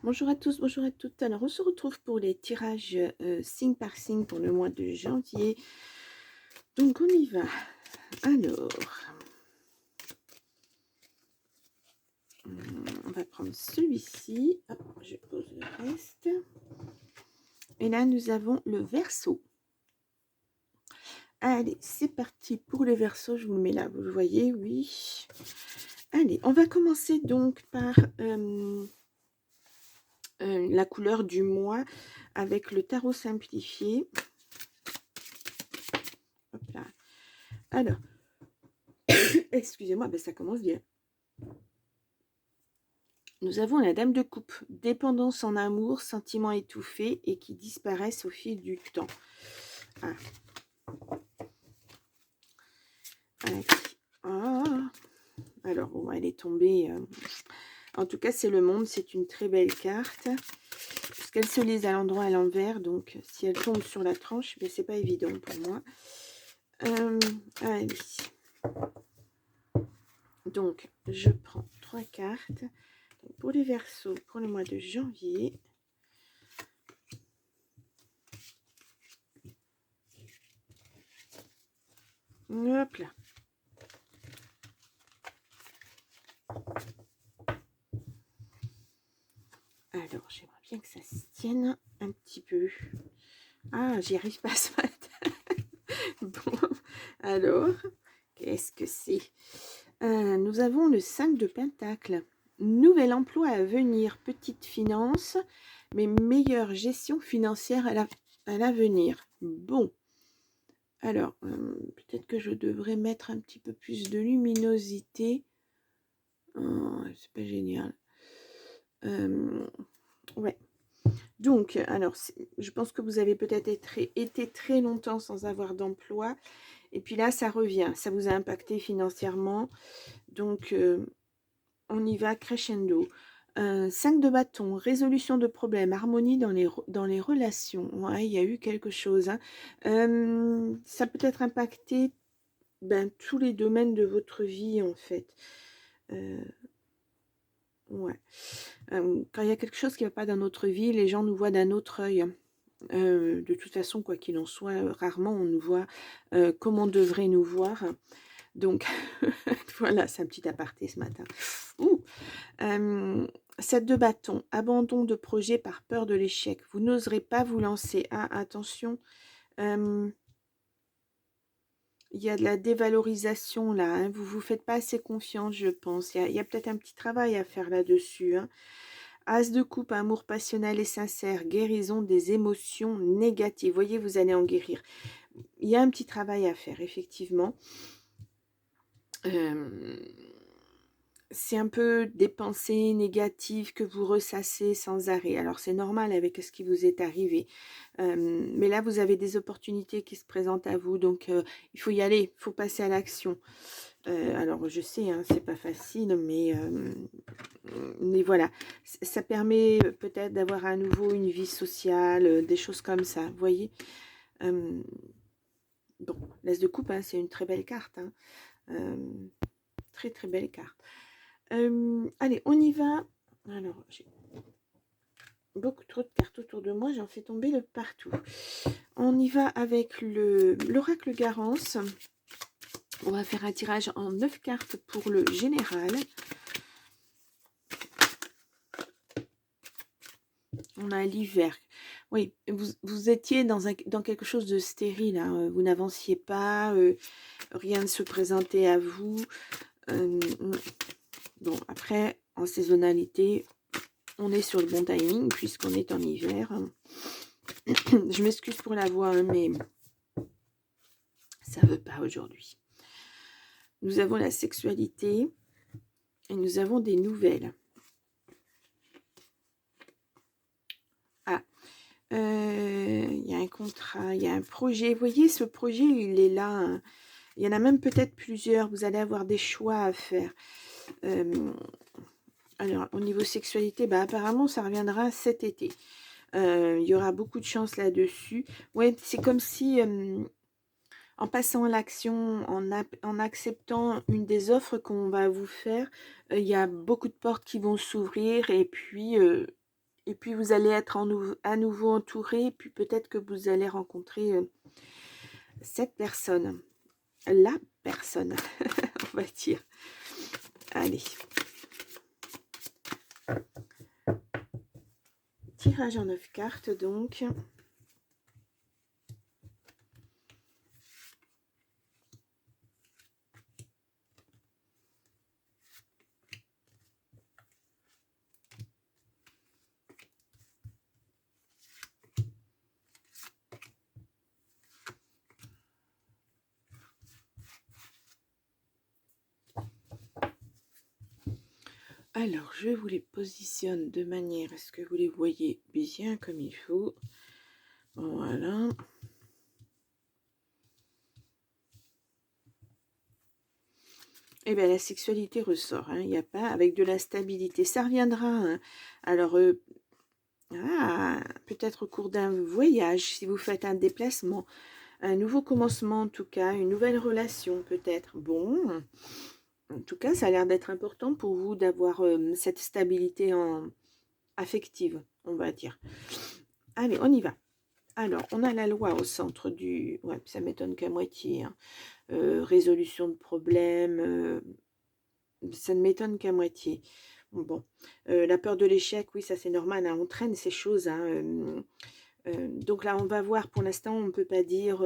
Bonjour à tous, bonjour à toutes. Alors, on se retrouve pour les tirages signe par signe pour le mois de janvier. Donc, on y va. Alors, on va prendre celui-ci. Hop, je pose le reste. Et là, nous avons le Verseau. Allez, c'est parti pour le Verseau. Je vous le mets là, vous le voyez, oui. Allez, on va commencer donc par la couleur du mois avec le tarot simplifié. Hop là. Alors, excusez-moi, ben ça commence bien. Nous avons la dame de coupe, dépendance en amour, sentiments étouffés et qui disparaissent au fil du temps. Ah. Ah. Alors, bon, elle est tombée. En tout cas, c'est le monde, c'est une très belle carte. Puisqu'elle se lise à l'endroit à l'envers, donc si elle tombe sur la tranche, mais c'est pas évident pour moi. Allez. Donc, je prends 3 cartes. Pour les Verseaux, pour le mois de janvier. Hop là. Alors, j'aimerais bien que ça se tienne un petit peu. Ah, j'y arrive pas ce matin. Bon, alors, qu'est-ce que c'est? Nous avons le 5 de Pentacle. Nouvel emploi à venir, petite finance, mais meilleure gestion financière à l'avenir. Bon, alors, peut-être que je devrais mettre un petit peu plus de luminosité. Oh, c'est pas génial. Ouais. Donc, alors, je pense que vous avez peut-être été très longtemps sans avoir d'emploi. Et puis là, ça revient. Ça vous a impacté financièrement. Donc, on y va crescendo. 5 de bâton, résolution de problèmes, harmonie dans les relations. Ouais, il y a eu quelque chose. Hein. Ça peut être impacté tous les domaines de votre vie, en fait. Ouais. Quand il y a quelque chose qui ne va pas dans notre vie, les gens nous voient d'un autre œil. De toute façon, quoi qu'il en soit, rarement on nous voit comme on devrait nous voir. Donc, voilà, c'est un petit aparté ce matin. 7 de bâton, abandon de projet par peur de l'échec. Vous n'oserez pas vous lancer. Ah, attention, il y a de la dévalorisation là. Hein. Vous ne vous faites pas assez confiance, je pense. Il y a peut-être un petit travail à faire là-dessus. Hein. As de coupe, amour passionnel et sincère, guérison des émotions négatives. Voyez, vous allez en guérir. Il y a un petit travail à faire, effectivement. C'est un peu des pensées négatives que vous ressassez sans arrêt. Alors, c'est normal avec ce qui vous est arrivé. Mais là, vous avez des opportunités qui se présentent à vous. Donc, il faut y aller. Il faut passer à l'action. Alors, je sais, hein, c'est pas facile, mais voilà. Ça permet peut-être d'avoir à nouveau une vie sociale, des choses comme ça. Vous voyez bon, l'As de coupe, hein, c'est une très belle carte. Hein. Très, très belle carte. Allez, on y va. Alors, j'ai beaucoup trop de cartes autour de moi. J'en fais tomber le partout. On y va avec l'oracle Garance. On va faire un tirage en 9 cartes pour le général. On a l'hiver. Oui, vous étiez dans quelque chose de stérile. Hein. Vous n'avanciez pas. Rien ne se présentait à vous. Bon, après, en saisonnalité, on est sur le bon timing puisqu'on est en hiver. Je m'excuse pour la voix, hein, mais ça ne veut pas aujourd'hui. Nous avons la sexualité et nous avons des nouvelles. Ah, il y a un contrat, il y a un projet. Vous voyez, ce projet, il est là. Hein. Il y en a même peut-être plusieurs. Vous allez avoir des choix à faire. Alors, au niveau sexualité, apparemment, ça reviendra cet été. Il y aura beaucoup de chance là-dessus. Ouais, c'est comme si, en passant à l'action, en acceptant une des offres qu'on va vous faire, il y a beaucoup de portes qui vont s'ouvrir et puis Et puis vous allez être à nouveau entouré, puis peut-être que vous allez rencontrer cette personne. La personne, on va dire. Allez. Tirage en 9 cartes, donc. Alors, je vous les positionne de manière à ce que vous les voyez bien comme il faut. Voilà. Et bien, la sexualité ressort. Il n'y a pas avec de la stabilité. Ça reviendra. Hein. Alors, peut-être au cours d'un voyage, si vous faites un déplacement, un nouveau commencement en tout cas, une nouvelle relation peut-être. Bon, en tout cas, ça a l'air d'être important pour vous d'avoir cette stabilité affective, on va dire. Allez, on y va. Alors, on a la loi au centre du... Ouais, ça m'étonne qu'à moitié. Hein. Résolution de problèmes, ça ne m'étonne qu'à moitié. Bon, la peur de l'échec, oui, ça c'est normal, hein, on traîne ces choses. Hein, donc là, on va voir, pour l'instant, on ne peut pas dire...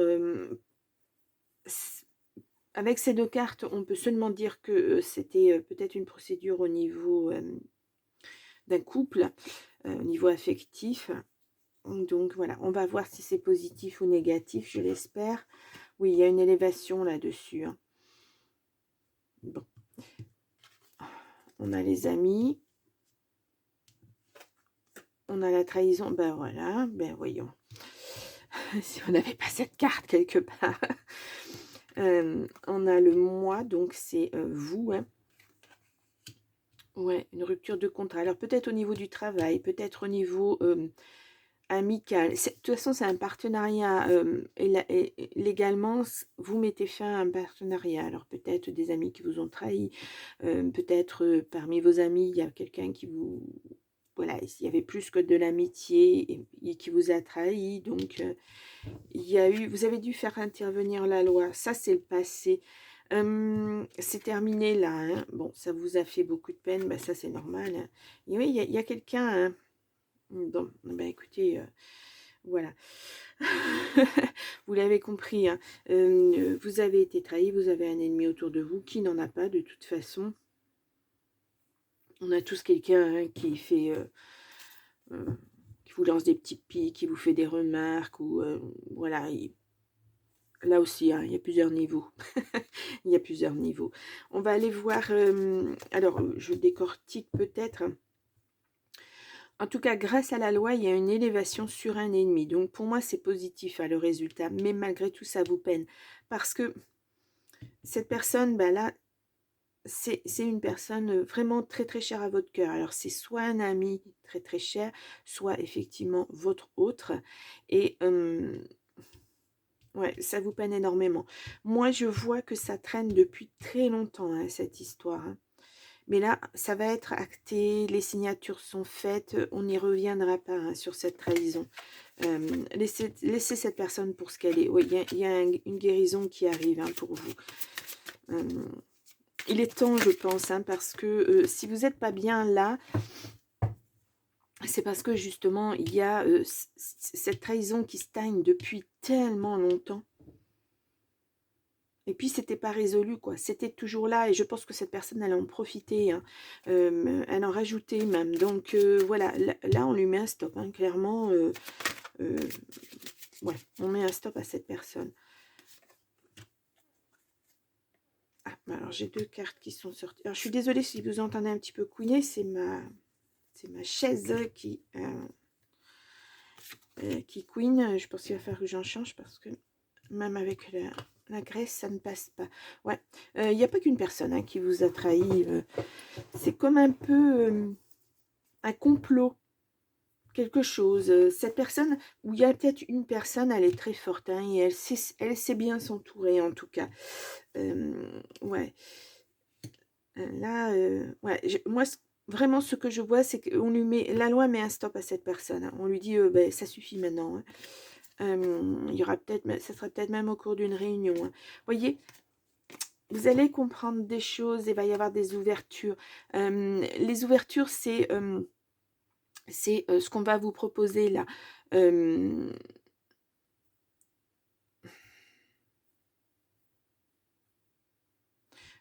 avec ces deux cartes, on peut seulement dire que c'était peut-être une procédure au niveau d'un couple, au niveau affectif. Donc voilà, on va voir si c'est positif ou négatif, je l'espère. Oui, il y a une élévation là-dessus. Hein. Bon. On a les amis. On a la trahison. Ben voilà, ben voyons. Si on n'avait pas cette carte quelque part. On a le moi, donc c'est vous. Hein. Ouais, une rupture de contrat. Alors peut-être au niveau du travail, peut-être au niveau amical. De toute façon, c'est un partenariat. Et légalement, vous mettez fin à un partenariat. Alors peut-être des amis qui vous ont trahi. Peut-être parmi vos amis, il y a quelqu'un qui vous... Voilà, il y avait plus que de l'amitié et qui vous a trahi. Donc, il y a eu... Vous avez dû faire intervenir la loi. Ça, c'est le passé. C'est terminé là. Hein. Bon, ça vous a fait beaucoup de peine. Ben, ça, c'est normal. Hein. Et oui, il y a quelqu'un... Hein. Bon, ben écoutez, voilà. Vous l'avez compris, hein. Vous avez été trahi, vous avez un ennemi autour de vous qui n'en a pas de toute façon. On a tous quelqu'un hein, qui fait, qui vous lance des petits pics, qui vous fait des remarques, ou voilà. Là aussi, hein, il y a plusieurs niveaux. Il y a plusieurs niveaux. On va aller voir, alors je décortique peut-être. En tout cas, grâce à la loi, il y a une élévation sur un ennemi. Donc, pour moi, c'est positif le résultat. Mais malgré tout, ça vous peine. Parce que cette personne, ben là, c'est une personne vraiment très, très chère à votre cœur. Alors, c'est soit un ami très, très cher, soit effectivement votre autre. Et ouais, ça vous peine énormément. Moi, je vois que ça traîne depuis très longtemps, hein, cette histoire. Hein. Mais là, ça va être acté, les signatures sont faites, on n'y reviendra pas hein, sur cette trahison. Laissez cette personne pour ce qu'elle est. Oui, il y a une guérison qui arrive hein, pour vous. Il est temps, je pense, hein, parce que si vous n'êtes pas bien là, c'est parce que justement, il y a cette trahison qui stagne depuis tellement longtemps. Et puis, c'était pas résolu, quoi. C'était toujours là. Et je pense que cette personne, elle en profitait. Hein. Elle en rajoutait même. Donc, voilà. Là, on lui met un stop. Hein. Clairement, ouais, on met un stop à cette personne. Ah, alors, j'ai deux cartes qui sont sorties. Alors, je suis désolée si vous entendez un petit peu couiner. C'est ma chaise qui couine. Je pense qu'il va falloir que j'en change parce que même avec la graisse, ça ne passe pas. Ouais, il n'y a pas qu'une personne hein, qui vous a trahi. C'est comme un peu un complot, quelque chose. Cette personne, où il y a peut-être une personne, elle est très forte hein, et elle sait bien s'entourer en tout cas. Ouais. Là, ouais, moi, vraiment, ce que je vois, c'est qu'on lui met, la loi met un stop à cette personne, hein. On lui dit, ben, ça suffit maintenant, hein. Il y aura peut-être, ça sera peut-être même au cours d'une réunion, hein. Voyez, vous allez comprendre des choses, il va y avoir des ouvertures. Les ouvertures, c'est ce qu'on va vous proposer là.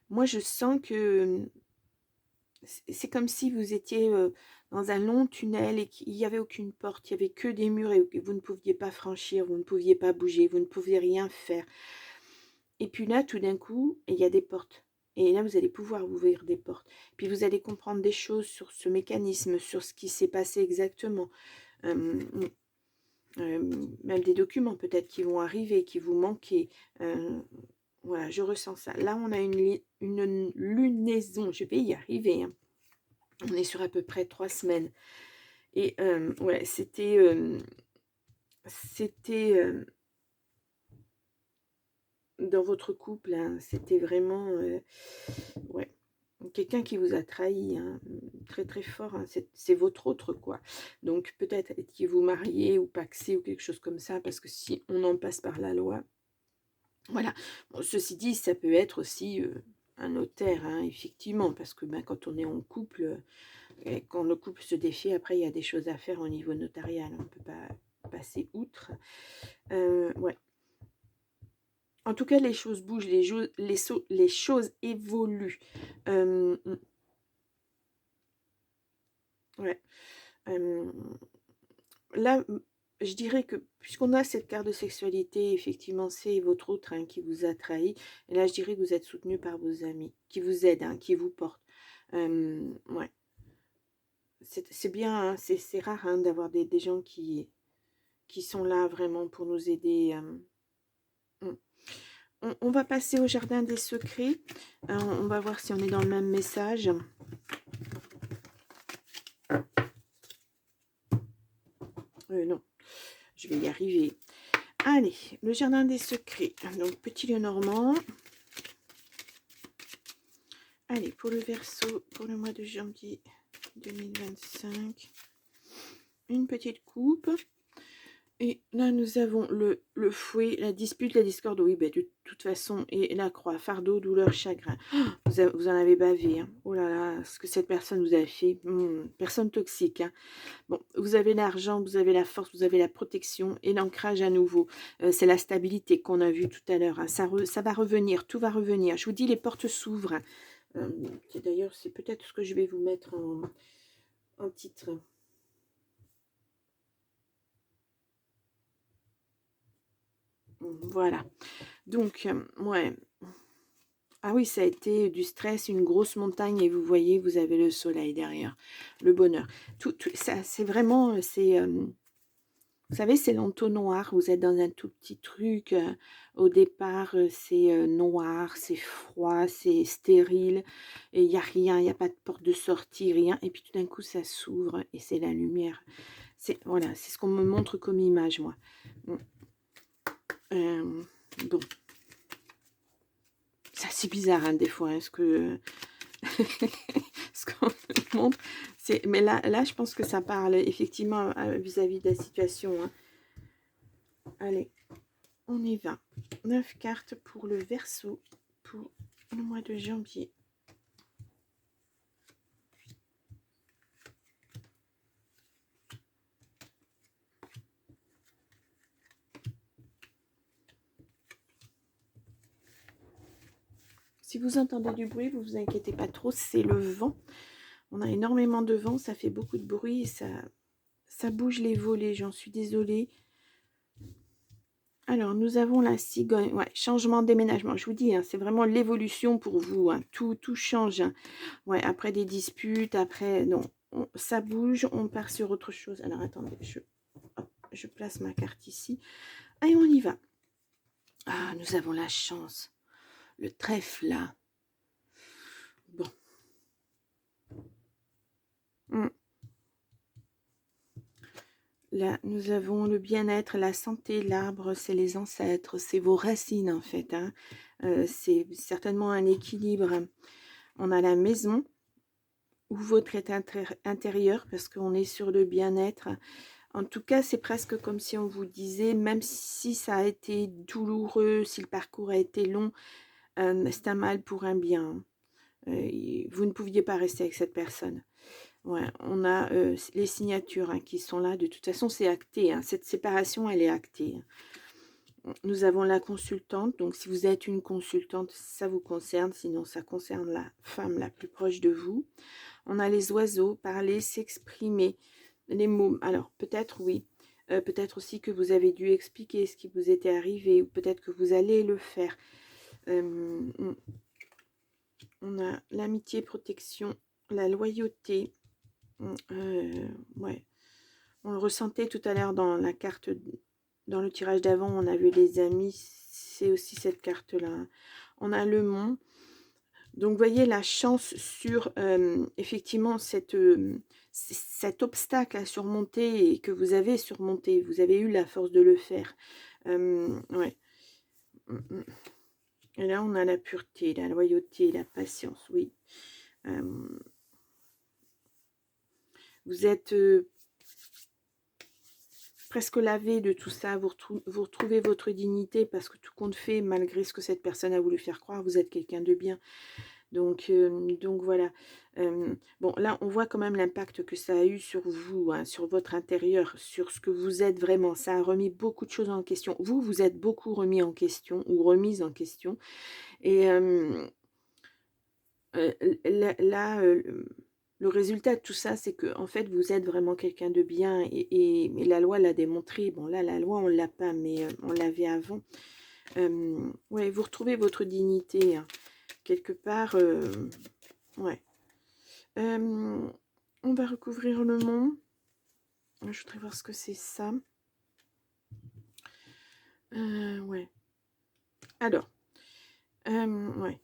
Moi, je sens que c'est comme si vous étiez dans un long tunnel et qu'il n'y avait aucune porte, il n'y avait que des murs et vous ne pouviez pas franchir, vous ne pouviez pas bouger, vous ne pouviez rien faire. Et puis là, tout d'un coup, il y a des portes. Et là, vous allez pouvoir ouvrir des portes. Puis vous allez comprendre des choses sur ce mécanisme, sur ce qui s'est passé exactement. Euh, Même des documents peut-être qui vont arriver, qui vous manquaient. Voilà, je ressens ça. Là, on a une lunaison. Je vais y arriver, hein. On est sur à peu près 3 semaines. Et ouais, c'était dans votre couple, hein, c'était vraiment ouais, quelqu'un qui vous a trahi, hein, très très fort, hein, c'est votre autre, quoi. Donc peut-être étiez-vous marié ou paxé ou quelque chose comme ça, parce que si on en passe par la loi, voilà. Bon, ceci dit, ça peut être aussi un notaire, hein, effectivement, parce que ben, quand on est en couple, et quand le couple se défait, après il y a des choses à faire au niveau notarial, on ne peut pas passer outre. Ouais. En tout cas, les choses bougent, les choses évoluent. Ouais. Là, je dirais que puisqu'on a cette carte de sexualité, effectivement, c'est votre autre, hein, qui vous a trahi. Et là, je dirais que vous êtes soutenu par vos amis, qui vous aident, hein, qui vous portent. Ouais. C'est bien, hein, c'est rare, hein, d'avoir des gens qui sont là vraiment pour nous aider. Mm. On va passer au jardin des secrets. On va voir si on est dans le même message. Non, je vais y arriver. Allez, le jardin des secrets. Donc, petit Lenormand. Allez, pour le Verseau, pour le mois de janvier 2025. Une petite coupe. Et là, nous avons le fouet, la dispute, la discorde, oui, ben, de toute façon, et la croix, fardeau, douleur, chagrin. Vous en avez bavé, hein. Oh là là, ce que cette personne vous a fait. Personne toxique, hein. Bon, vous avez l'argent, vous avez la force, vous avez la protection et l'ancrage à nouveau. C'est la stabilité qu'on a vue tout à l'heure, hein. Ça va revenir, tout va revenir. Je vous dis, les portes s'ouvrent. D'ailleurs, c'est peut-être ce que je vais vous mettre en titre. Voilà. Donc, ouais. Ah oui, ça a été du stress, une grosse montagne, et vous voyez, vous avez le soleil derrière, le bonheur. Tout ça, c'est vraiment, vous savez, c'est l'entonnoir. Vous êtes dans un tout petit truc. Au départ, c'est noir, c'est froid, c'est stérile, et il n'y a rien, il n'y a pas de porte de sortie, rien. Et puis tout d'un coup, ça s'ouvre et c'est la lumière. Voilà, c'est ce qu'on me montre comme image, moi. Bon. C'est assez bizarre, hein, des fois, hein, ce qu'on me montre. Mais là, je pense que ça parle effectivement vis-à-vis de la situation, hein. Allez, on y va. 9 cartes pour le Verseau pour le mois de janvier. Si vous entendez du bruit, vous vous inquiétez pas trop, c'est le vent. On a énormément de vent, ça fait beaucoup de bruit et ça bouge les volets, j'en suis désolée. Alors, nous avons la cigogne. Ouais, changement, déménagement. Je vous dis, hein, c'est vraiment l'évolution pour vous, hein. Tout change, hein. Ouais, après des disputes, après... Non, ça bouge, on part sur autre chose. Alors, attendez, je place ma carte ici. Allez, on y va. Ah, nous avons la chance. Le trèfle, là. Bon. Là, nous avons le bien-être, la santé, l'arbre, c'est les ancêtres, c'est vos racines, en fait, hein. C'est certainement un équilibre. On a la maison. ou votre état intérieur, parce qu'on est sur le bien-être. En tout cas, c'est presque comme si on vous disait, même si ça a été douloureux, si le parcours a été long, c'est un mal pour un bien. Vous ne pouviez pas rester avec cette personne. Ouais, on a les signatures qui sont là. De toute façon, c'est acté. Cette séparation, elle est actée. Nous avons la consultante. Donc, si vous êtes une consultante, ça vous concerne. Sinon, ça concerne la femme la plus proche de vous. On a les oiseaux, parler, s'exprimer. Les mots, alors peut-être oui. Peut-être aussi que vous avez dû expliquer ce qui vous était arrivé. Ou peut-être que vous allez le faire. On a l'amitié, protection, la loyauté. Ouais. On le ressentait tout à l'heure dans la carte, dans le tirage d'avant, on a vu les amis, c'est aussi cette carte-là. On a le mont. Donc, vous voyez la chance sur, effectivement, cet obstacle à surmonter et que vous avez surmonté. Vous avez eu la force de le faire. Ouais. Et là, on a la pureté, la loyauté, la patience, oui. Vous êtes presque lavé de tout ça, vous retrouvez votre dignité parce que tout compte fait, malgré ce que cette personne a voulu faire croire, vous êtes quelqu'un de bien. Donc voilà. Bon, là, on voit quand même l'impact que ça a eu sur vous, sur votre intérieur, sur ce que vous êtes vraiment. Ça a remis beaucoup de choses en question. Vous, vous êtes beaucoup remis en question ou remise en question. Et là, le résultat de tout ça, c'est que en fait, vous êtes vraiment quelqu'un de bien et la loi l'a démontré. Bon, là, la loi, on ne l'a pas, mais on l'avait avant. Ouais, vous retrouvez votre dignité, quelque part. Ouais. On va recouvrir le mont. Je voudrais voir ce que c'est ça. Ouais. Alors, ouais.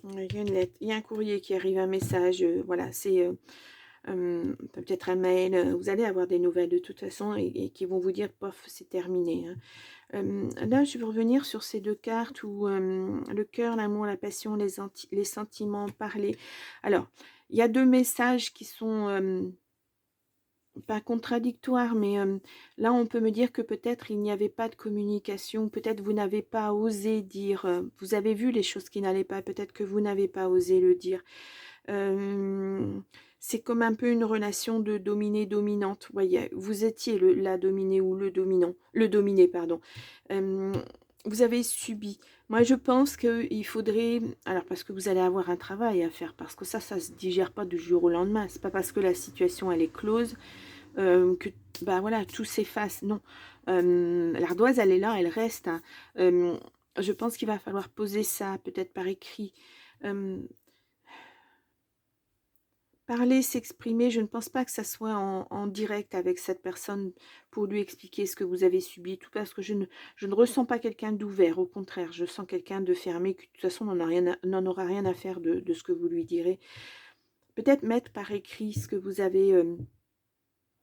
Il y a une lettre, il y a un courrier qui arrive, un message. Voilà, c'est peut-être un mail. Vous allez avoir des nouvelles de toute façon et qui vont vous dire, pof, c'est terminé. Là, je vais revenir sur ces deux cartes où le cœur, l'amour, la passion, les sentiments, parler. Alors, il y a deux messages qui sont pas contradictoires, mais là, on peut me dire que peut-être il n'y avait pas de communication, peut-être vous n'avez pas osé dire, vous avez vu les choses qui n'allaient pas, peut-être que vous n'avez pas osé le dire. C'est comme un peu une relation de dominé-dominante. Vous voyez, vous étiez la dominée ou le dominant, le dominé, pardon. Vous avez subi. Moi, je pense qu'il faudrait... Alors, parce que vous allez avoir un travail à faire, parce que ça se digère pas du jour au lendemain. C'est pas parce que la situation, elle est close que, bah voilà, tout s'efface. Non. L'ardoise, elle est là, elle reste. Je pense qu'il va falloir poser ça, peut-être par écrit. Parler, s'exprimer, je ne pense pas que ça soit en direct avec cette personne pour lui expliquer ce que vous avez subi, tout parce que je ne ressens pas quelqu'un d'ouvert, au contraire, je sens quelqu'un de fermé, qui de toute façon n'en aura rien à faire de ce que vous lui direz. Peut-être mettre par écrit ce que vous avez,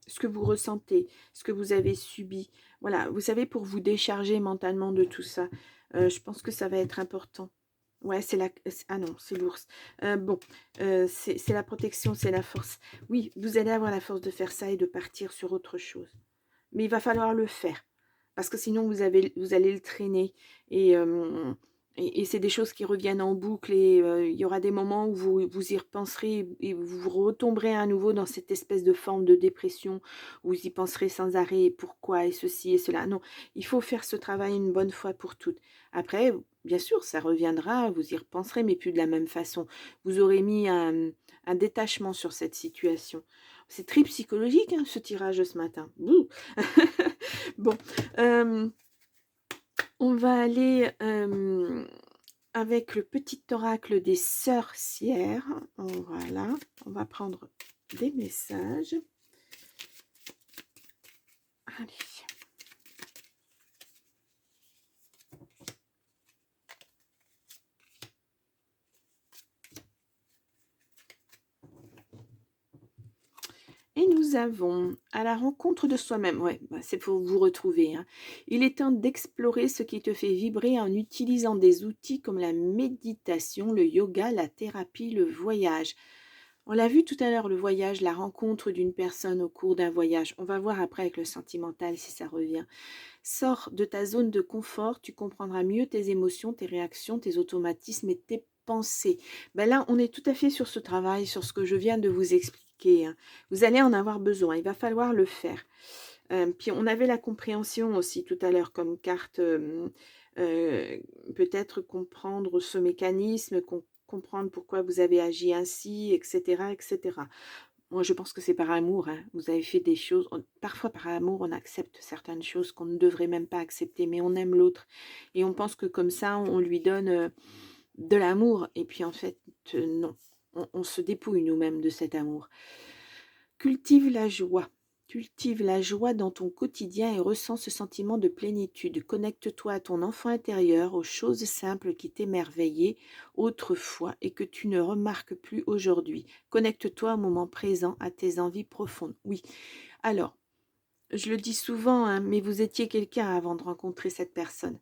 ce que vous ressentez, ce que vous avez subi. Voilà, vous savez, pour vous décharger mentalement de tout ça, je pense que ça va être important. Ouais, c'est la... Ah non, c'est l'ours. Bon, c'est la protection, c'est la force. Oui, vous allez avoir la force de faire ça et de partir sur autre chose. Mais il va falloir le faire. Parce que sinon, vous allez le traîner. Et c'est des choses qui reviennent en boucle. Et il y aura des moments où vous y repenserez et vous retomberez à nouveau dans cette espèce de forme de dépression. Où vous y penserez sans arrêt. Pourquoi et ceci et cela. Non, il faut faire ce travail une bonne fois pour toutes. Après, bien sûr, ça reviendra. Vous y repenserez, mais plus de la même façon. Vous aurez mis un détachement sur cette situation. C'est très psychologique, ce tirage ce matin. Bouh. Bon, on va aller avec le petit oracle des sorcières. Voilà, on va prendre des messages. Allez. Et nous avons à la rencontre de soi-même. Ouais, bah, c'est pour vous retrouver, hein. Il est temps d'explorer ce qui te fait vibrer en utilisant des outils comme la méditation, le yoga, la thérapie, le voyage. On l'a vu tout à l'heure, le voyage, la rencontre d'une personne au cours d'un voyage. On va voir après avec le sentimental si ça revient. Sors de ta zone de confort, tu comprendras mieux tes émotions, tes réactions, tes automatismes et tes pensées. Ben là, on est tout à fait sur ce travail, sur ce que je viens de vous expliquer, hein. Vous allez en avoir besoin, il va falloir le faire. Puis on avait la compréhension aussi tout à l'heure comme carte, euh, peut-être comprendre ce mécanisme, comprendre pourquoi vous avez agi ainsi, etc., etc. Moi, je pense que c'est par amour, hein. Vous avez fait des choses, parfois par amour, on accepte certaines choses qu'on ne devrait même pas accepter, mais on aime l'autre. Et on pense que comme ça, on lui donne de l'amour. Et puis en fait, non. On se dépouille nous-mêmes de cet amour. Cultive la joie. Cultive la joie dans ton quotidien et ressens ce sentiment de plénitude. Connecte-toi à ton enfant intérieur, aux choses simples qui t'émerveillaient autrefois et que tu ne remarques plus aujourd'hui. Connecte-toi au moment présent, à tes envies profondes. Oui, alors, je le dis souvent, hein, mais vous étiez quelqu'un avant de rencontrer cette personne.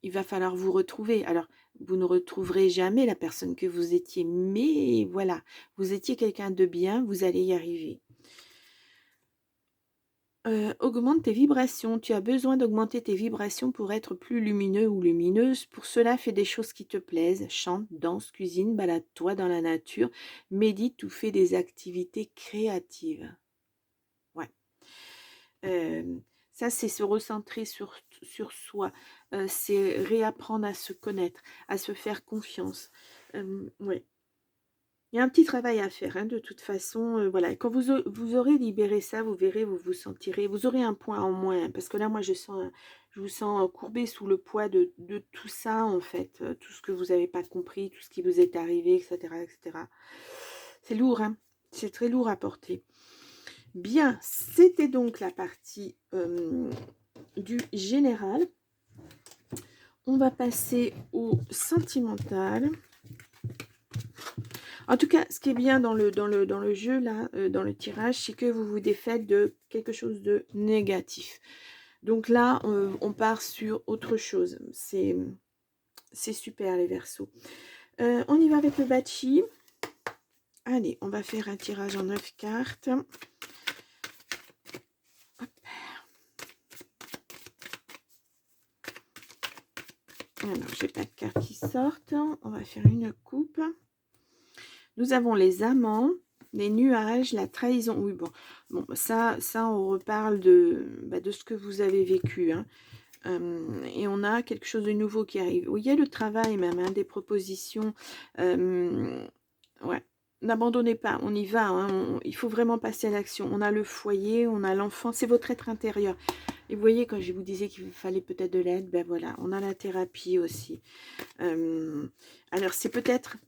Il va falloir vous retrouver. Alors, vous ne retrouverez jamais la personne que vous étiez, mais voilà, vous étiez quelqu'un de bien, vous allez y arriver. Augmente tes vibrations. Tu as besoin d'augmenter tes vibrations pour être plus lumineux ou lumineuse. Pour cela, fais des choses qui te plaisent. Chante, danse, cuisine, balade-toi dans la nature, médite ou fais des activités créatives. Ouais. Ça, c'est se recentrer sur soi. C'est réapprendre à se connaître, à se faire confiance. Ouais. Il y a un petit travail à faire, hein, de toute façon. Voilà. Quand vous aurez libéré ça, vous verrez, vous vous sentirez, vous aurez un point en moins. Parce que là, moi, je vous sens courbé sous le poids de tout ça, en fait. Tout ce que vous n'avez pas compris, tout ce qui vous est arrivé, etc., etc. C'est lourd, hein. C'est très lourd à porter. Bien, c'était donc la partie du général. On va passer au sentimental. En tout cas, ce qui est bien dans le jeu, là, dans le tirage, c'est que vous vous défaites de quelque chose de négatif. Donc là, on part sur autre chose. C'est super, les Verseaux. On y va avec le Bachi. Allez, on va faire un tirage en 9 cartes. Hop. Alors, j'ai pas de cartes qui sortent. On va faire une coupe. Nous avons les amants, les nuages, la trahison. Oui, bon ça on reparle de ce que vous avez vécu, hein. Et on a quelque chose de nouveau qui arrive. Oui, il y a le travail même, hein, des propositions. Ouais, n'abandonnez pas, on y va, hein, il faut vraiment passer à l'action. On a le foyer, on a l'enfant, c'est votre être intérieur. Et vous voyez, quand je vous disais qu'il fallait peut-être de l'aide, ben voilà, on a la thérapie aussi. Alors, c'est peut-être...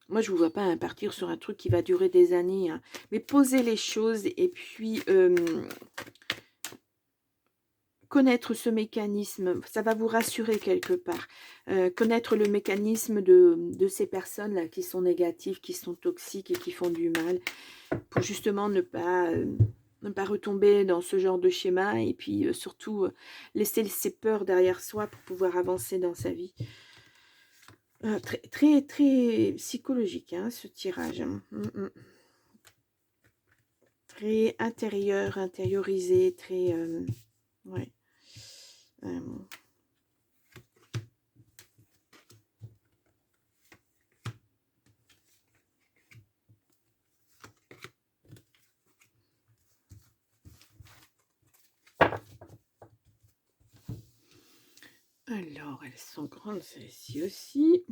Moi, je ne vous vois pas, hein, partir sur un truc qui va durer des années, hein, mais posez les choses et puis connaître ce mécanisme, ça va vous rassurer quelque part. Connaître le mécanisme de ces personnes-là qui sont négatives, qui sont toxiques et qui font du mal, pour justement ne pas retomber dans ce genre de schéma et puis surtout laisser ses peurs derrière soi pour pouvoir avancer dans sa vie. Très, très, très psychologique, hein, ce tirage. Très intérieur, intériorisé, très... ouais. Alors, elles sont grandes, celles-ci aussi.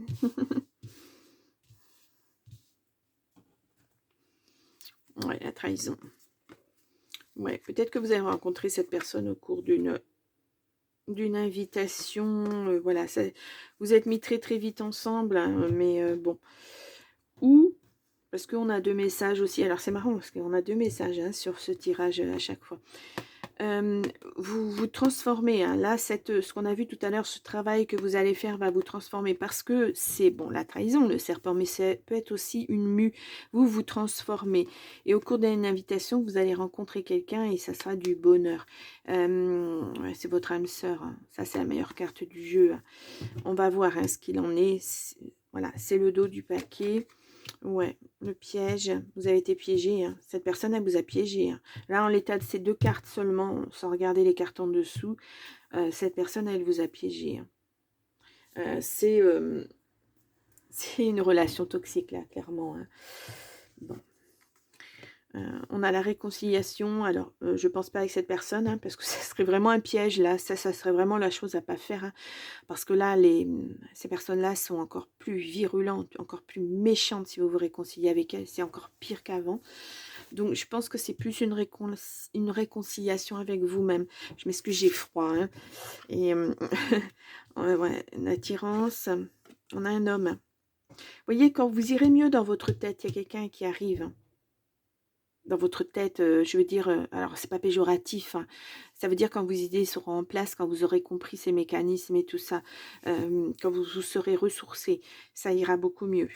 Ouais, la trahison. Ouais, peut-être que vous avez rencontré cette personne au cours d'une invitation. Voilà, ça, vous êtes mis très très vite ensemble, hein, mais bon. Ou, parce qu'on a deux messages aussi. Alors, c'est marrant, parce qu'on a deux messages, hein, sur ce tirage à chaque fois. vous vous transformez, hein. Là, ce qu'on a vu tout à l'heure, ce travail que vous allez faire va vous transformer parce que c'est, bon, la trahison, le serpent, mais ça peut être aussi une mue. Vous vous transformez. Et au cours d'une invitation, vous allez rencontrer quelqu'un et ça sera du bonheur. Ouais, c'est votre âme sœur, hein. Ça, c'est la meilleure carte du jeu, hein. On va voir, hein, ce qu'il en est. Voilà, c'est le dos du paquet. Ouais, le piège. Vous avez été piégé, hein. Cette personne, elle vous a piégé, hein. Là, en l'état de ces deux cartes seulement, sans regarder les cartes en dessous, cette personne, elle vous a piégé, hein. C'est une relation toxique, là, clairement, hein. Bon. On a la réconciliation. Alors, je pense pas avec cette personne, hein, parce que ça serait vraiment un piège, là. Ça serait vraiment la chose à pas faire, hein, parce que là, ces personnes-là sont encore plus virulentes, encore plus méchantes si vous vous réconciliez avec elles. C'est encore pire qu'avant. Donc, je pense que c'est plus une réconciliation avec vous-même. Je m'excuse, j'ai froid, hein. Et ouais, une attirance. On a un homme. Vous voyez, quand vous irez mieux dans votre tête, il y a quelqu'un qui arrive, hein. Dans votre tête, je veux dire, alors c'est pas péjoratif, hein, ça veut dire quand vos idées seront en place, quand vous aurez compris ces mécanismes et tout ça, quand vous serez ressourcé, ça ira beaucoup mieux.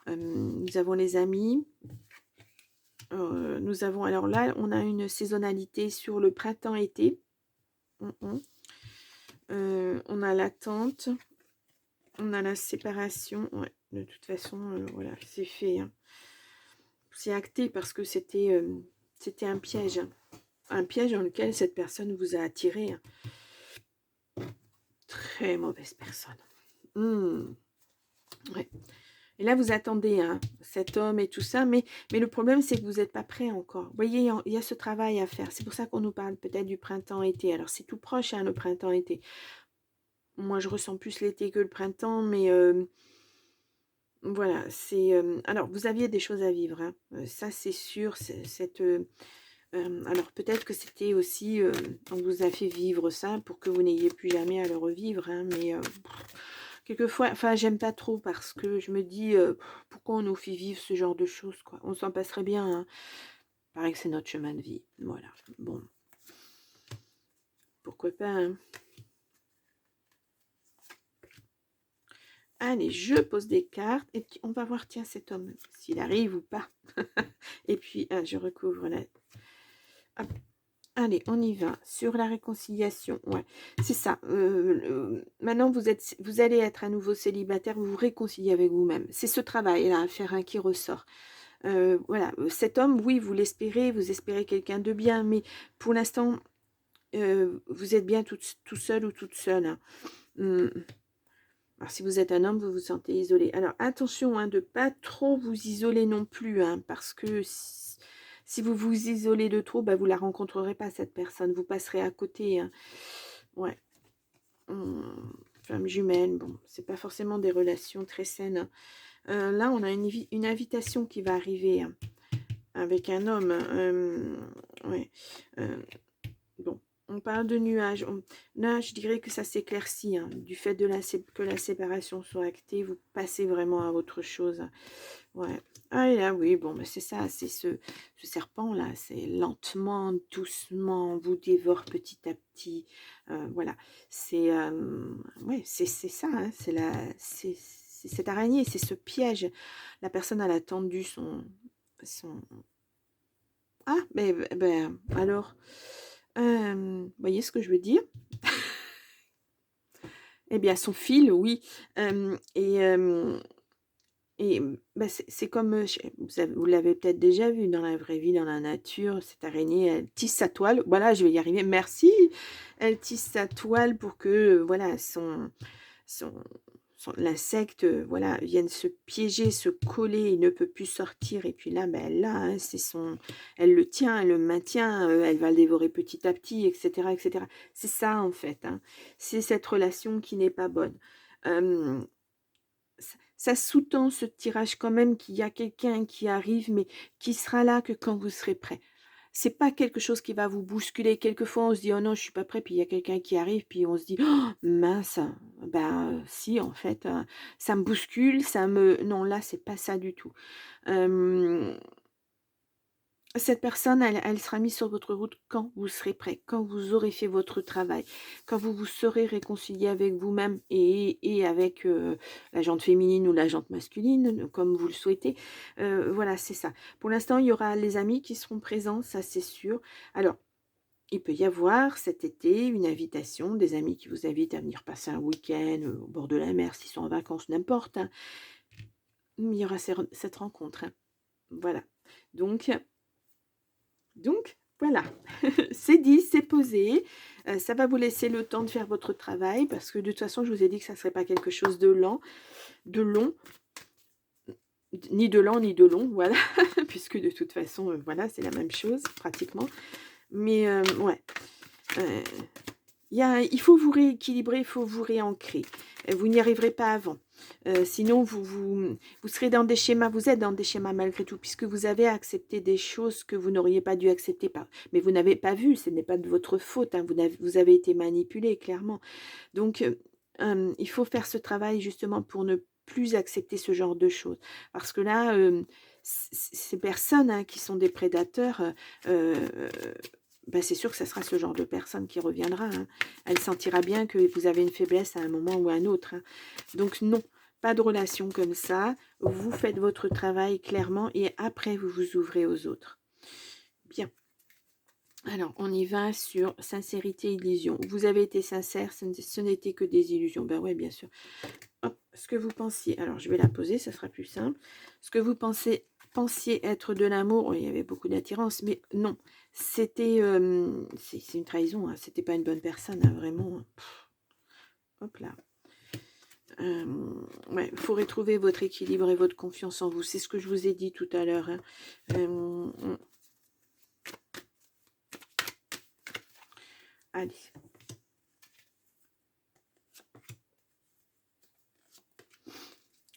Nous avons les amis, nous avons, alors là, on a une saisonnalité sur le printemps-été. On a l'attente, on a la séparation, ouais, de toute façon, voilà, c'est fait, hein. C'est acté parce que c'était un piège, hein. Un piège dans lequel cette personne vous a attiré, hein. Très mauvaise personne. Ouais. Et là, vous attendez, hein, cet homme et tout ça, mais le problème, c'est que vous n'êtes pas prêt encore. Vous voyez, il y a ce travail à faire. C'est pour ça qu'on nous parle peut-être du printemps-été. Alors, c'est tout proche, hein, le printemps-été. Moi, je ressens plus l'été que le printemps, mais voilà, c'est... alors, vous aviez des choses à vivre, hein. Ça, c'est sûr. Alors, peut-être que c'était aussi... on vous a fait vivre ça pour que vous n'ayez plus jamais à le revivre, hein, mais... quelquefois, enfin, j'aime pas trop parce que je me dis, pourquoi on nous fait vivre ce genre de choses, quoi. On s'en passerait bien, hein. Pareil que c'est notre chemin de vie. Voilà. Bon. Pourquoi pas, hein. Allez, je pose des cartes et puis on va voir, tiens, cet homme, s'il arrive ou pas. Et puis, je recouvre la... Hop. Allez, on y va. Sur la réconciliation, ouais, c'est ça. Maintenant, vous allez être à nouveau célibataire, vous vous réconciliez avec vous-même. C'est ce travail-là à faire, hein, qui ressort. Voilà, cet homme, oui, vous l'espérez, vous espérez quelqu'un de bien, mais pour l'instant, vous êtes bien tout seul ou toute seule, hein. Alors, si vous êtes un homme, vous vous sentez isolé. Alors, attention, hein, de ne pas trop vous isoler non plus, hein, parce que si vous vous isolez de trop, bah, vous ne la rencontrerez pas, cette personne. Vous passerez à côté, hein. Ouais. Femme jumelle, bon, c'est pas forcément des relations très saines, hein. Là, on a une invitation qui va arriver, hein, avec un homme. Ouais. Bon, on parle de nuages. Là, je dirais que ça s'éclaircit, hein, du fait que la séparation soit actée, vous passez vraiment à autre chose. Ouais. Ah, et là, oui, bon, mais c'est ça, c'est ce serpent-là, c'est lentement, doucement, vous dévore petit à petit. Voilà, c'est ouais, c'est ça, hein, c'est cette araignée, c'est ce piège. La personne, elle a tendu son... Ah, ben alors, vous voyez ce que je veux dire? Eh bien, son fil, oui. Bah, c'est comme, vous l'avez peut-être déjà vu dans la vraie vie, dans la nature, cette araignée, elle tisse sa toile. Voilà, je vais y arriver, merci. Elle tisse sa toile pour que, voilà, son l'insecte, voilà, vienne se piéger, se coller, il ne peut plus sortir. Et puis là, ben, elle l'a, hein, elle le tient, elle le maintient, elle va le dévorer petit à petit, etc., etc. C'est ça, en fait, hein. C'est cette relation qui n'est pas bonne. Ça sous-tend ce tirage quand même qu'il y a quelqu'un qui arrive, mais qui sera là que quand vous serez prêt. C'est pas quelque chose qui va vous bousculer. Quelquefois, on se dit: «Oh non, je suis pas prêt», puis il y a quelqu'un qui arrive, puis on se dit: «Oh mince, ben, si en fait, ça me bouscule, ça me» non, là, c'est pas ça du tout. Hem, Cette personne, elle sera mise sur votre route quand vous serez prêt, quand vous aurez fait votre travail, quand vous vous serez réconcilié avec vous-même et avec la jante féminine ou la jante masculine, comme vous le souhaitez. Voilà, c'est ça. Pour l'instant, il y aura les amis qui seront présents, ça c'est sûr. Alors, il peut y avoir cet été une invitation, des amis qui vous invitent à venir passer un week-end au bord de la mer, s'ils sont en vacances, n'importe, hein. Il y aura cette rencontre, hein. Voilà. Donc, voilà, c'est dit, c'est posé. Ça va vous laisser le temps de faire votre travail parce que de toute façon, je vous ai dit que ça ne serait pas quelque chose de lent, de long, ni de lent, ni de long, voilà, puisque de toute façon, voilà, c'est la même chose pratiquement. Mais ouais, euh, il faut vous rééquilibrer, il faut vous réancrer. Vous n'y arriverez pas avant. Sinon, vous serez dans des schémas, vous êtes dans des schémas malgré tout, puisque vous avez accepté des choses que vous n'auriez pas dû accepter. Mais vous n'avez pas vu, ce n'est pas de votre faute, hein, vous avez été manipulé, clairement. Donc, il faut faire ce travail justement pour ne plus accepter ce genre de choses. Parce que là, ces personnes hein, qui sont des prédateurs, ben c'est sûr que ce sera ce genre de personne qui reviendra. Hein. Elle sentira bien que vous avez une faiblesse à un moment ou à un autre. Hein. Donc non, pas de relation comme ça. Vous faites votre travail clairement et après vous vous ouvrez aux autres. Bien. Alors, on y va sur sincérité, illusion. Vous avez été sincère, ce n'était que des illusions. Ben ouais, bien sûr. Hop, ce que vous pensiez, alors je vais la poser, ça sera plus simple. Ce que vous pensiez être de l'amour, il y avait beaucoup d'attirance, mais non, c'était, c'est une trahison, hein, c'était pas une bonne personne, hein, vraiment. Hop là. Ouais, il faut retrouver votre équilibre et votre confiance en vous. C'est ce que je vous ai dit tout à l'heure. Hein. Allez.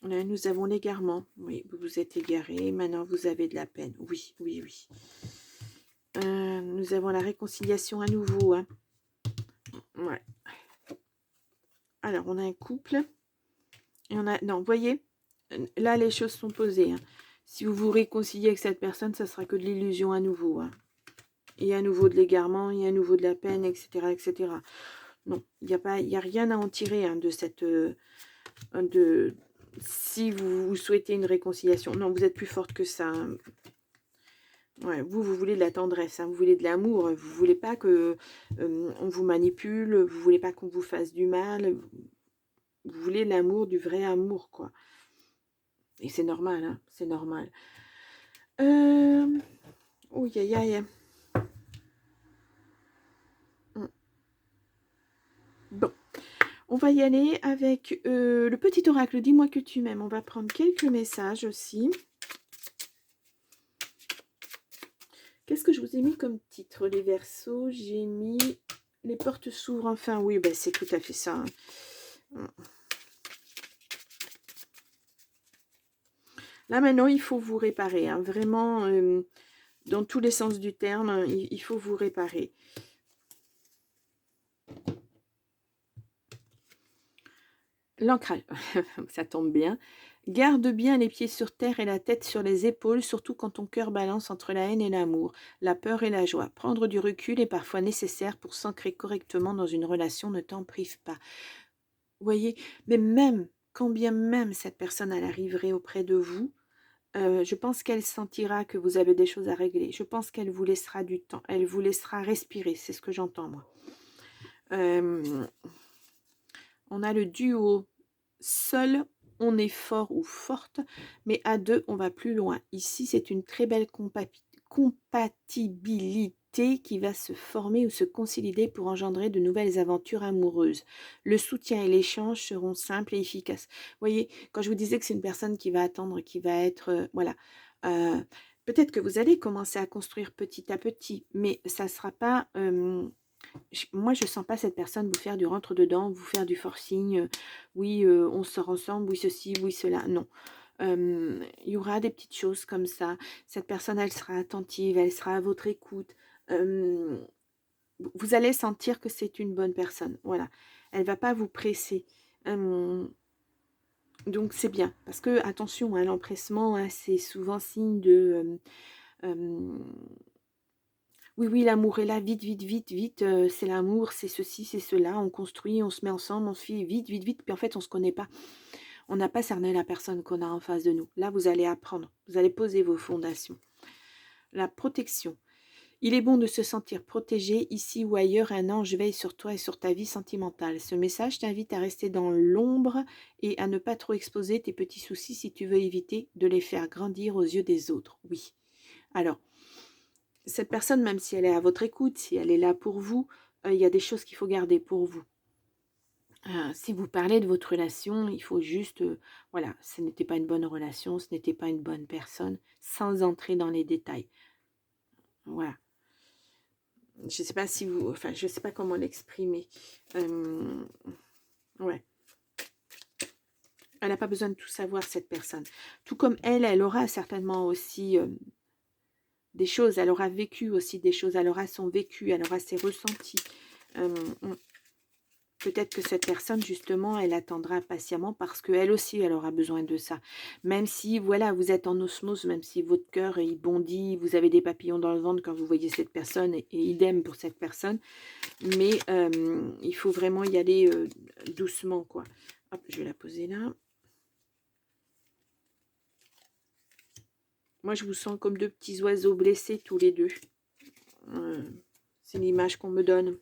Là, nous avons l'égarement. Oui, vous vous êtes égaré. Maintenant, vous avez de la peine. Oui, oui, oui. Nous avons la réconciliation à nouveau. Hein. Ouais. Alors, on a un couple. Et on a... Non, vous voyez, là, les choses sont posées. Hein. Si vous vous réconciliez avec cette personne, ça sera que de l'illusion à nouveau. Hein. Il y a à nouveau de l'égarement, il y a à nouveau de la peine, etc. etc. Non, il n'y a rien à en tirer hein, de cette... si vous souhaitez une réconciliation. Non, vous êtes plus forte que ça. Hein. Ouais, vous voulez de la tendresse, hein, vous voulez de l'amour, vous voulez pas que on vous manipule, vous voulez pas qu'on vous fasse du mal, vous voulez l'amour, du vrai amour, quoi. Et c'est normal, hein, c'est normal. Oh, aïe, aïe. Bon, on va y aller avec le petit oracle, dis-moi que tu m'aimes. On va prendre quelques messages aussi. Qu'est-ce que je vous ai mis comme titre, les Verseaux? J'ai mis les portes s'ouvrent enfin. Oui, ben c'est tout à fait ça. Hein. Là, maintenant, il faut vous réparer. Hein. Vraiment, dans tous les sens du terme, il faut vous réparer. L'ancrage, ça tombe bien. Garde bien les pieds sur terre et la tête sur les épaules, surtout quand ton cœur balance entre la haine et l'amour, la peur et la joie. Prendre du recul est parfois nécessaire pour s'ancrer correctement dans une relation, ne t'en prive pas. Vous voyez, mais même, quand bien même cette personne elle arriverait auprès de vous, je pense qu'elle sentira que vous avez des choses à régler. Je pense qu'elle vous laissera du temps. Elle vous laissera respirer. C'est ce que j'entends, moi. On a le duo. Seul, on est fort ou forte, mais à deux, on va plus loin. Ici, c'est une très belle compatibilité qui va se former ou se consolider pour engendrer de nouvelles aventures amoureuses. Le soutien et l'échange seront simples et efficaces. Vous voyez, quand je vous disais que c'est une personne qui va attendre, qui va être... voilà. Peut-être que vous allez commencer à construire petit à petit, mais ça ne sera pas... moi, je ne sens pas cette personne vous faire du rentre-dedans, vous faire du forcing. Oui, on sort ensemble, oui, ceci, oui, cela. Non. Il y aura des petites choses comme ça. Cette personne, elle sera attentive, elle sera à votre écoute. Vous allez sentir que c'est une bonne personne. Voilà. Elle ne va pas vous presser. Donc, c'est bien. Parce que, attention, hein, l'empressement, hein, c'est souvent signe de... Oui, oui, l'amour est là, vite, vite, vite, vite, c'est l'amour, c'est ceci, c'est cela, on construit, on se met ensemble, on se fait vite, vite, vite, puis en fait, on ne se connaît pas. On n'a pas cerné la personne qu'on a en face de nous. Là, vous allez apprendre, vous allez poser vos fondations. La protection. Il est bon de se sentir protégé ici ou ailleurs. Un ange veille sur toi et sur ta vie sentimentale. Ce message t'invite à rester dans l'ombre et à ne pas trop exposer tes petits soucis si tu veux éviter de les faire grandir aux yeux des autres. Oui. Alors, cette personne, même si elle est à votre écoute, si elle est là pour vous, il y a des choses qu'il faut garder pour vous. Si vous parlez de votre relation, il faut juste, voilà, ce n'était pas une bonne relation, ce n'était pas une bonne personne, sans entrer dans les détails. Voilà. Je ne sais pas si vous, enfin, je sais pas comment l'exprimer. Ouais. Elle n'a pas besoin de tout savoir, cette personne. Tout comme elle aura certainement aussi des choses, elle aura vécu aussi des choses, elle aura son vécu, elle aura ses ressentis. Peut-être que cette personne, justement, elle attendra patiemment parce qu'elle aussi, elle aura besoin de ça. Même si, voilà, vous êtes en osmose, même si votre cœur, il bondit, vous avez des papillons dans le ventre quand vous voyez cette personne, et idem pour cette personne. Mais il faut vraiment y aller doucement, quoi. Hop, je vais la poser là. Moi, je vous sens comme deux petits oiseaux blessés tous les deux. C'est l'image qu'on me donne.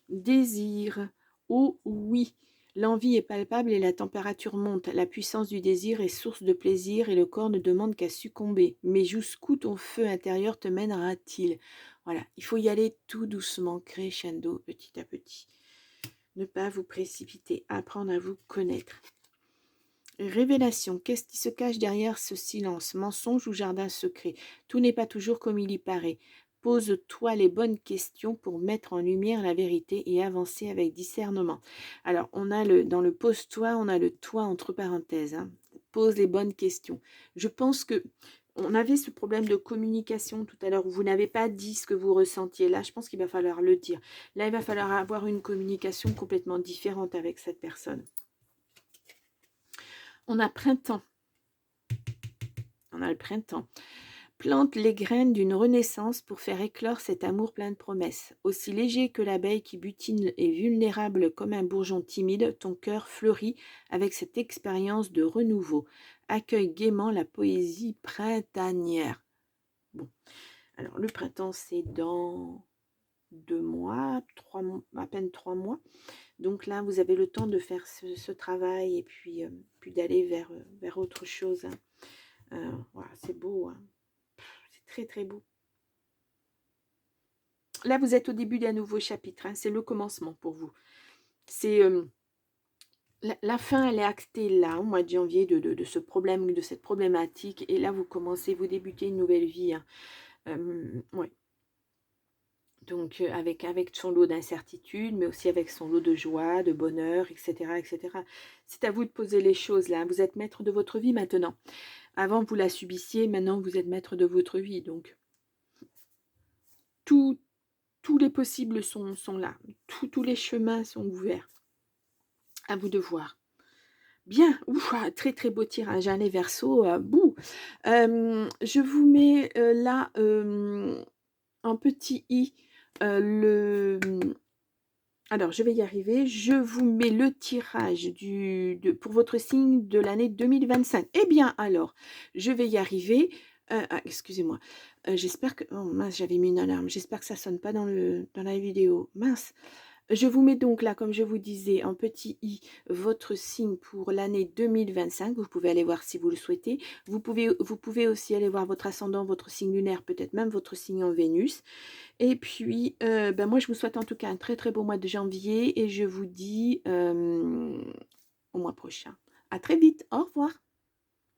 Désir. Oh oui, l'envie est palpable et la température monte. La puissance du désir est source de plaisir et le corps ne demande qu'à succomber. Mais jusqu'où ton feu intérieur te mènera-t-il? Voilà, il faut y aller tout doucement, crescendo, petit à petit. Ne pas vous précipiter, apprendre à vous connaître. Révélation, qu'est-ce qui se cache derrière ce silence? Mensonge ou jardin secret? Tout n'est pas toujours comme il y paraît. Pose-toi les bonnes questions pour mettre en lumière la vérité et avancer avec discernement. Alors, on a dans le pose-toi, on a le toi entre parenthèses. Hein. Pose les bonnes questions. Je pense que on avait ce problème de communication tout à l'heure où vous n'avez pas dit ce que vous ressentiez. Là, je pense qu'il va falloir le dire. Là, il va falloir avoir une communication complètement différente avec cette personne. On a printemps. On a le printemps. Plante les graines d'une renaissance pour faire éclore cet amour plein de promesses. Aussi léger que l'abeille qui butine et vulnérable comme un bourgeon timide, ton cœur fleurit avec cette expérience de renouveau. Accueille gaiement la poésie printanière. Bon, alors le printemps, c'est dans 2 mois, 3 mois, à peine 3 mois. Donc là, vous avez le temps de faire ce travail et puis d'aller vers autre chose. Hein. Voilà, c'est beau. Hein. C'est très, très beau. Là, vous êtes au début d'un nouveau chapitre. Hein. C'est le commencement pour vous. C'est la fin, elle est actée là, au mois de janvier, de ce problème, de cette problématique. Et là, vous débutez une nouvelle vie. Hein. Ouais. Donc, avec son lot d'incertitude, mais aussi avec son lot de joie, de bonheur, etc. etc. C'est à vous de poser les choses là. Vous êtes maître de votre vie maintenant. Avant, vous la subissiez. Maintenant, vous êtes maître de votre vie. Donc, tous les possibles sont là. Tous les chemins sont ouverts. À vous de voir. Bien, ouf, très très beau tirage, hein, les Verseaux, bouh. Je vous mets là un petit i, alors je vais y arriver, je vous mets le tirage pour votre signe de l'année 2025. Eh bien alors, je vais y arriver, excusez-moi, j'espère que, oh mince, j'avais mis une alarme, j'espère que ça sonne pas dans la vidéo, mince. Je vous mets donc là, comme je vous disais, en petit i, votre signe pour l'année 2025. Vous pouvez aller voir si vous le souhaitez. Vous pouvez aussi aller voir votre ascendant, votre signe lunaire, peut-être même votre signe en Vénus. Et puis, moi, je vous souhaite en tout cas un très très beau mois de janvier et je vous dis au mois prochain. À très vite. Au revoir.